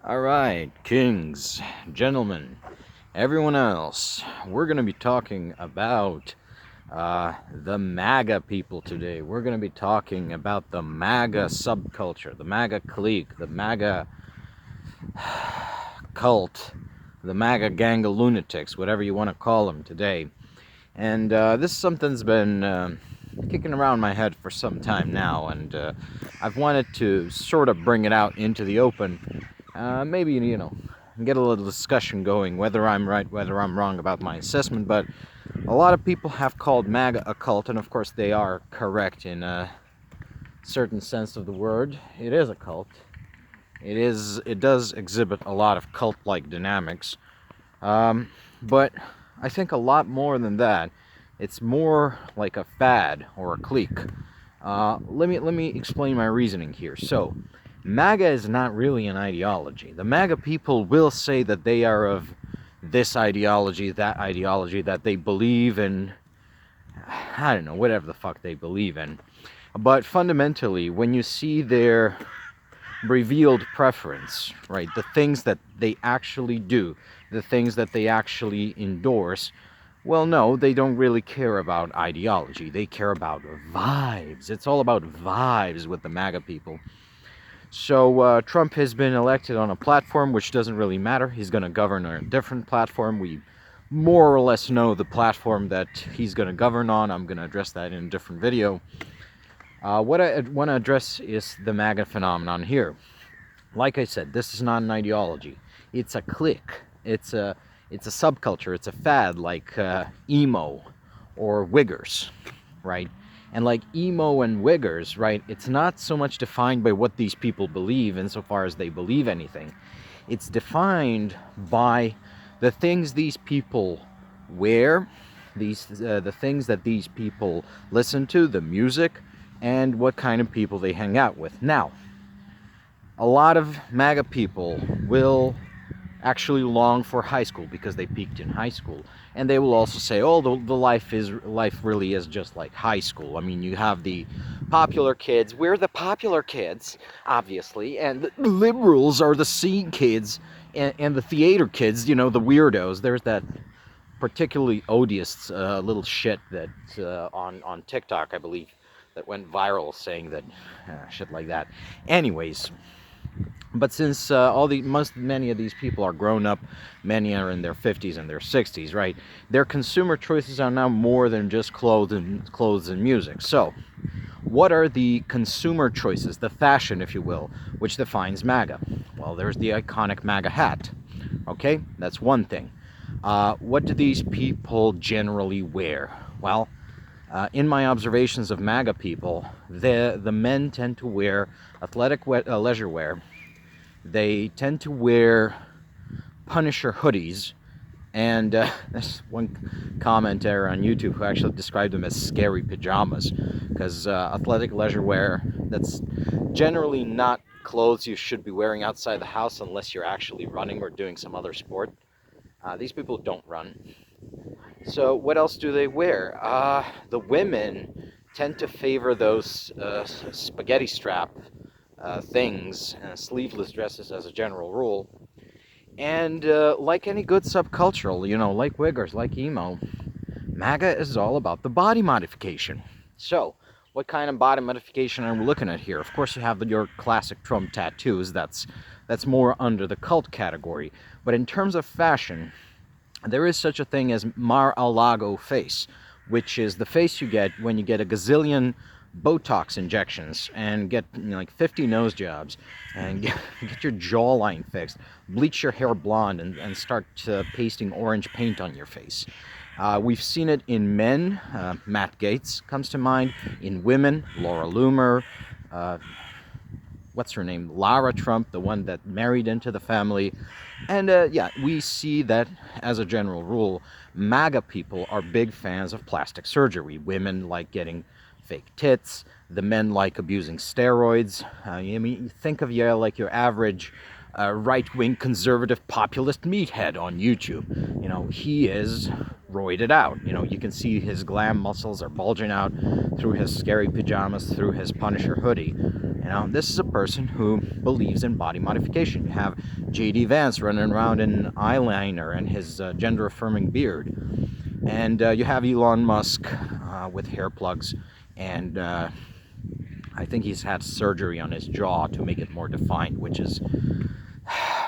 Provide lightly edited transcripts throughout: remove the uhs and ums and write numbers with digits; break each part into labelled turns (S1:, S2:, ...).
S1: Alright, kings, gentlemen, everyone else, we're going to be talking about the Maga people today. We're going to be talking about the Maga subculture, the Maga clique, the Maga cult, the Maga gang of lunatics, whatever you want to call them today. And this is something that's been kicking around my head for some time now, and I've wanted to sort of bring it out into the open. Maybe, get a little discussion going, whether I'm right, whether I'm wrong about my assessment, but a lot of people have called MAGA a cult, and of course they are correct in a certain sense of the word. It is a cult. It does exhibit a lot of cult-like dynamics, but I think a lot more than that. It's more like a fad or a clique. Let me explain my reasoning here. So, MAGA is not really an ideology. The MAGA people will say that they are of this ideology, that they believe in, I don't know, whatever the fuck they believe in. But fundamentally, when you see their revealed preference, right, the things that they actually do, the things that they actually endorse, well, no, they don't really care about ideology. They care about vibes. It's all about vibes with the MAGA people. So Trump has been elected on a platform which doesn't really matter. He's going to govern on a different platform. We more or less know the platform that he's going to govern on. I'm going to address that in a different video. What I want to address is the MAGA phenomenon here. Like I said, this is not an ideology. It's a clique. It's a subculture. It's a fad, like emo or wiggers, right? And like emo and wiggers, right, it's not so much defined by what these people believe insofar as they believe anything. It's defined by the things these people wear, the things that these people listen to, the music, and what kind of people they hang out with. Now, a lot of MAGA people will actually long for high school because they peaked in high school, and they will also say, oh, the life really is just like high school. I mean, you have the popular kids. We're the popular kids, obviously, and the liberals are the scene kids, and the theater kids, the weirdos. There's that particularly odious little shit that on TikTok, I believe, that went viral, saying that shit like that. Anyways, but since many of these people are grown up, many are in their 50s and their 60s, right? Their consumer choices are now more than just clothes and music. So, what are the consumer choices, the fashion, if you will, which defines MAGA? Well, there's the iconic MAGA hat. Okay, that's one thing. What do these people generally wear? Well, in my observations of MAGA people, the men tend to wear athletic leisure wear. They tend to wear Punisher hoodies, and there's one commentator on YouTube who actually described them as scary pajamas, because athletic leisure wear, that's generally not clothes you should be wearing outside the house unless you're actually running or doing some other sport. These people don't run. So what else do they wear? The women tend to favor those spaghetti strap things, sleeveless dresses as a general rule. And like any good subcultural, like wiggers, like emo, MAGA is all about the body modification. So, what kind of body modification are we looking at here? Of course, you have your classic Trump tattoos. That's more under the cult category. But in terms of fashion, there is such a thing as Mar-a-Lago face, which is the face you get when you get a gazillion Botox injections and get like 50 nose jobs and get your jawline fixed, bleach your hair blonde, and start pasting orange paint on your face. We've seen it in men. Matt Gaetz comes to mind. In women, Laura Loomer, what's her name? Lara Trump, the one that married into the family. And yeah, we see that as a general rule, MAGA people are big fans of plastic surgery. Women like getting fake tits. The men like abusing steroids. I mean, think of like your average right-wing conservative populist meathead on YouTube. He is roided out. You know, you can see his glam muscles are bulging out through his scary pajamas, through his Punisher hoodie. You know, this is a person who believes in body modification. You have J.D. Vance running around in eyeliner and his gender-affirming beard. And you have Elon Musk with hair plugs, and I think he's had surgery on his jaw to make it more defined, which is...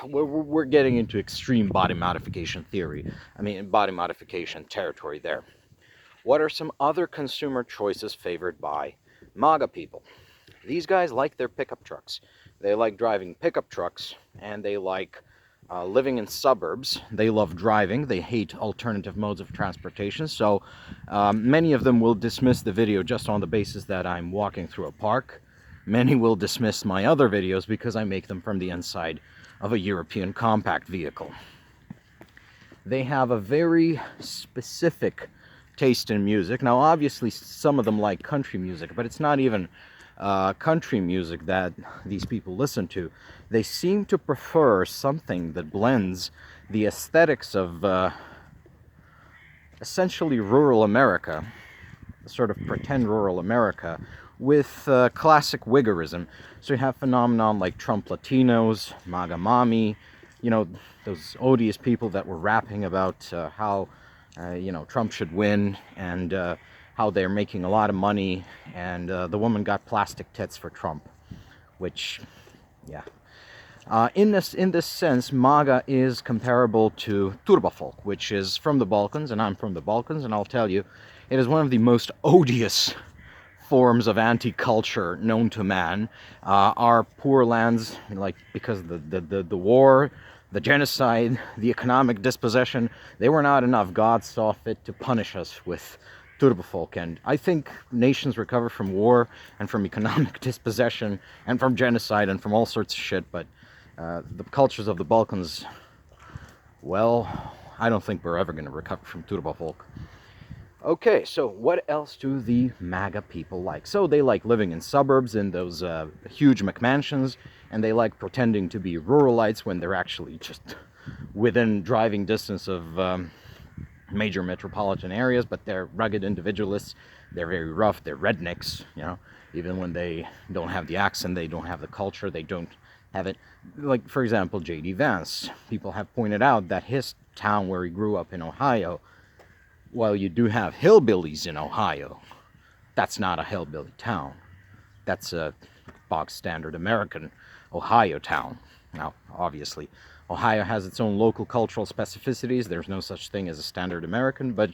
S1: we're getting into extreme body modification theory. I mean, body modification territory there. What are some other consumer choices favored by MAGA people? These guys like their pickup trucks. They like driving pickup trucks, and they like living in suburbs. They love driving. They hate alternative modes of transportation. So many of them will dismiss the video just on the basis that I'm walking through a park. Many will dismiss my other videos because I make them from the inside of a European compact vehicle. They have a very specific taste in music. Now, obviously, some of them like country music, but it's not even country music that these people listen to. They seem to prefer something that blends the aesthetics of essentially rural America, sort of pretend rural America, with classic wiggerism. So you have phenomenon like Trump Latinos, Maga Mommy, you know, those odious people that were rapping about how you know, Trump should win, and how they're making a lot of money, and the woman got plastic tits for Trump, which, yeah. In this sense, MAGA is comparable to Turbofolk, which is from the Balkans, and I'm from the Balkans, and I'll tell you, it is one of the most odious forms of anti-culture known to man. Our poor lands, like, because of the war, the genocide, the economic dispossession, they were not enough. God saw fit to punish us with Turbofolk. And I think nations recover from war and from economic dispossession and from genocide and from all sorts of shit, but the cultures of the Balkans, well, I don't think we're ever going to recover from Turbofolk. Okay, so what else do the MAGA people like? So they like living in suburbs, in those huge McMansions, and they like pretending to be ruralites when they're actually just within driving distance of major metropolitan areas, but they're rugged individualists. They're very rough. They're rednecks, you know, even when they don't have the accent, they don't have the culture, they don't have it. Like, for example, J.D. Vance. People have pointed out that his town where he grew up in Ohio, while you do have hillbillies in Ohio, that's not a hillbilly town. That's a bog standard American Ohio town. Now, obviously, Ohio has its own local cultural specificities. There's no such thing as a standard American, but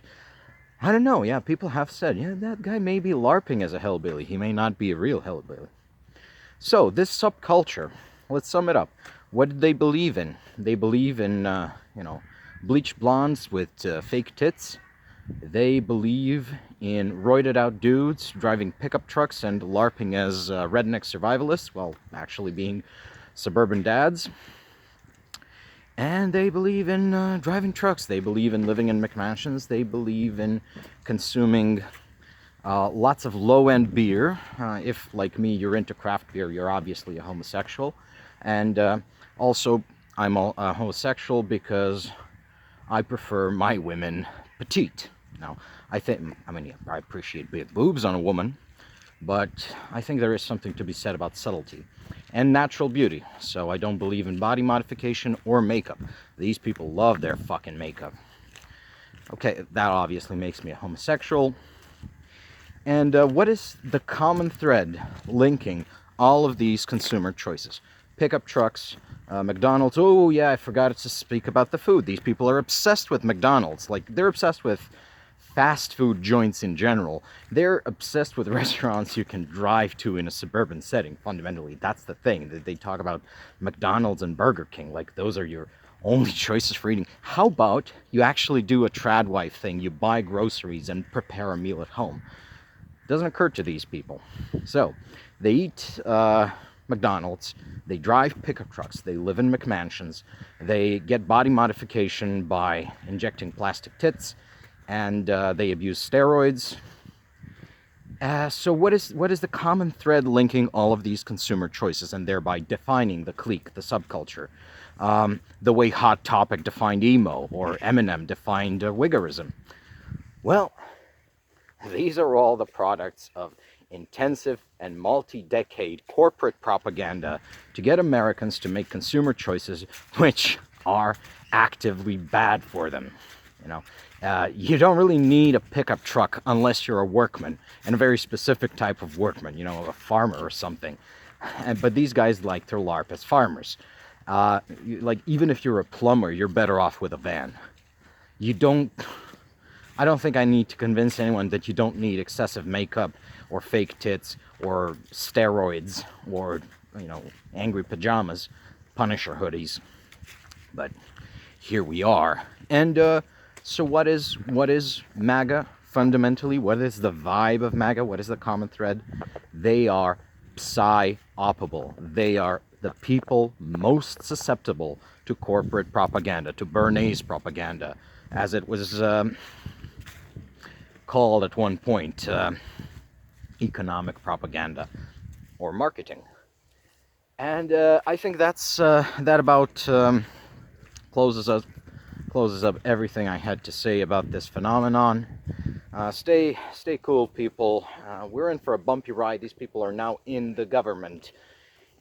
S1: I don't know. Yeah, people have said, yeah, that guy may be LARPing as a hillbilly. He may not be a real hillbilly. So, this subculture, let's sum it up. What did they believe in? They believe in, you know, bleached blondes with fake tits. They believe in roided out dudes driving pickup trucks and LARPing as redneck survivalists, while actually being suburban dads. And they believe in driving trucks. They believe in living in McMansions. They believe in consuming lots of low-end beer. If, like me, you're into craft beer, you're obviously a homosexual. And also, I'm a homosexual because I prefer my women petite. Now, I appreciate big boobs on a woman, but I think there is something to be said about subtlety and natural beauty. So I don't believe in body modification or makeup. These people love their fucking makeup. Okay, that obviously makes me a homosexual. And what is the common thread linking all of these consumer choices? Pickup trucks, McDonald's. Oh yeah, I forgot to speak about the food. These people are obsessed with McDonald's. Like, they're obsessed with fast food joints in general. They're obsessed with restaurants you can drive to in a suburban setting. Fundamentally, that's the thing. They talk about McDonald's and Burger King like those are your only choices for eating. How about you actually do a tradwife thing? You buy groceries and prepare a meal at home. Doesn't occur to these people. So they eat McDonald's, they drive pickup trucks, they live in McMansions, they get body modification by injecting plastic tits, and they abuse steroids. So what is the common thread linking all of these consumer choices and thereby defining the clique, the subculture? The way Hot Topic defined emo, or Eminem defined wiggerism. Well, these are all the products of intensive and multi-decade corporate propaganda to get Americans to make consumer choices which are actively bad for them. You don't really need a pickup truck unless you're a workman, and a very specific type of workman, a farmer or something. But these guys like to LARP as farmers. Like, even if you're a plumber, you're better off with a van. I don't think I need to convince anyone that you don't need excessive makeup or fake tits or steroids or, angry pajamas, Punisher hoodies. But here we are. And so what is MAGA fundamentally? What is the vibe of MAGA? What is the common thread? They are psy-oppable. They are the people most susceptible to corporate propaganda, to Bernays propaganda, as it was called at one point, economic propaganda or marketing. And I think that about closes up everything I had to say about this phenomenon. Stay cool, people. We're in for a bumpy ride. These people are now in the government,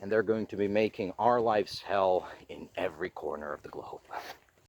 S1: and they're going to be making our lives hell in every corner of the globe.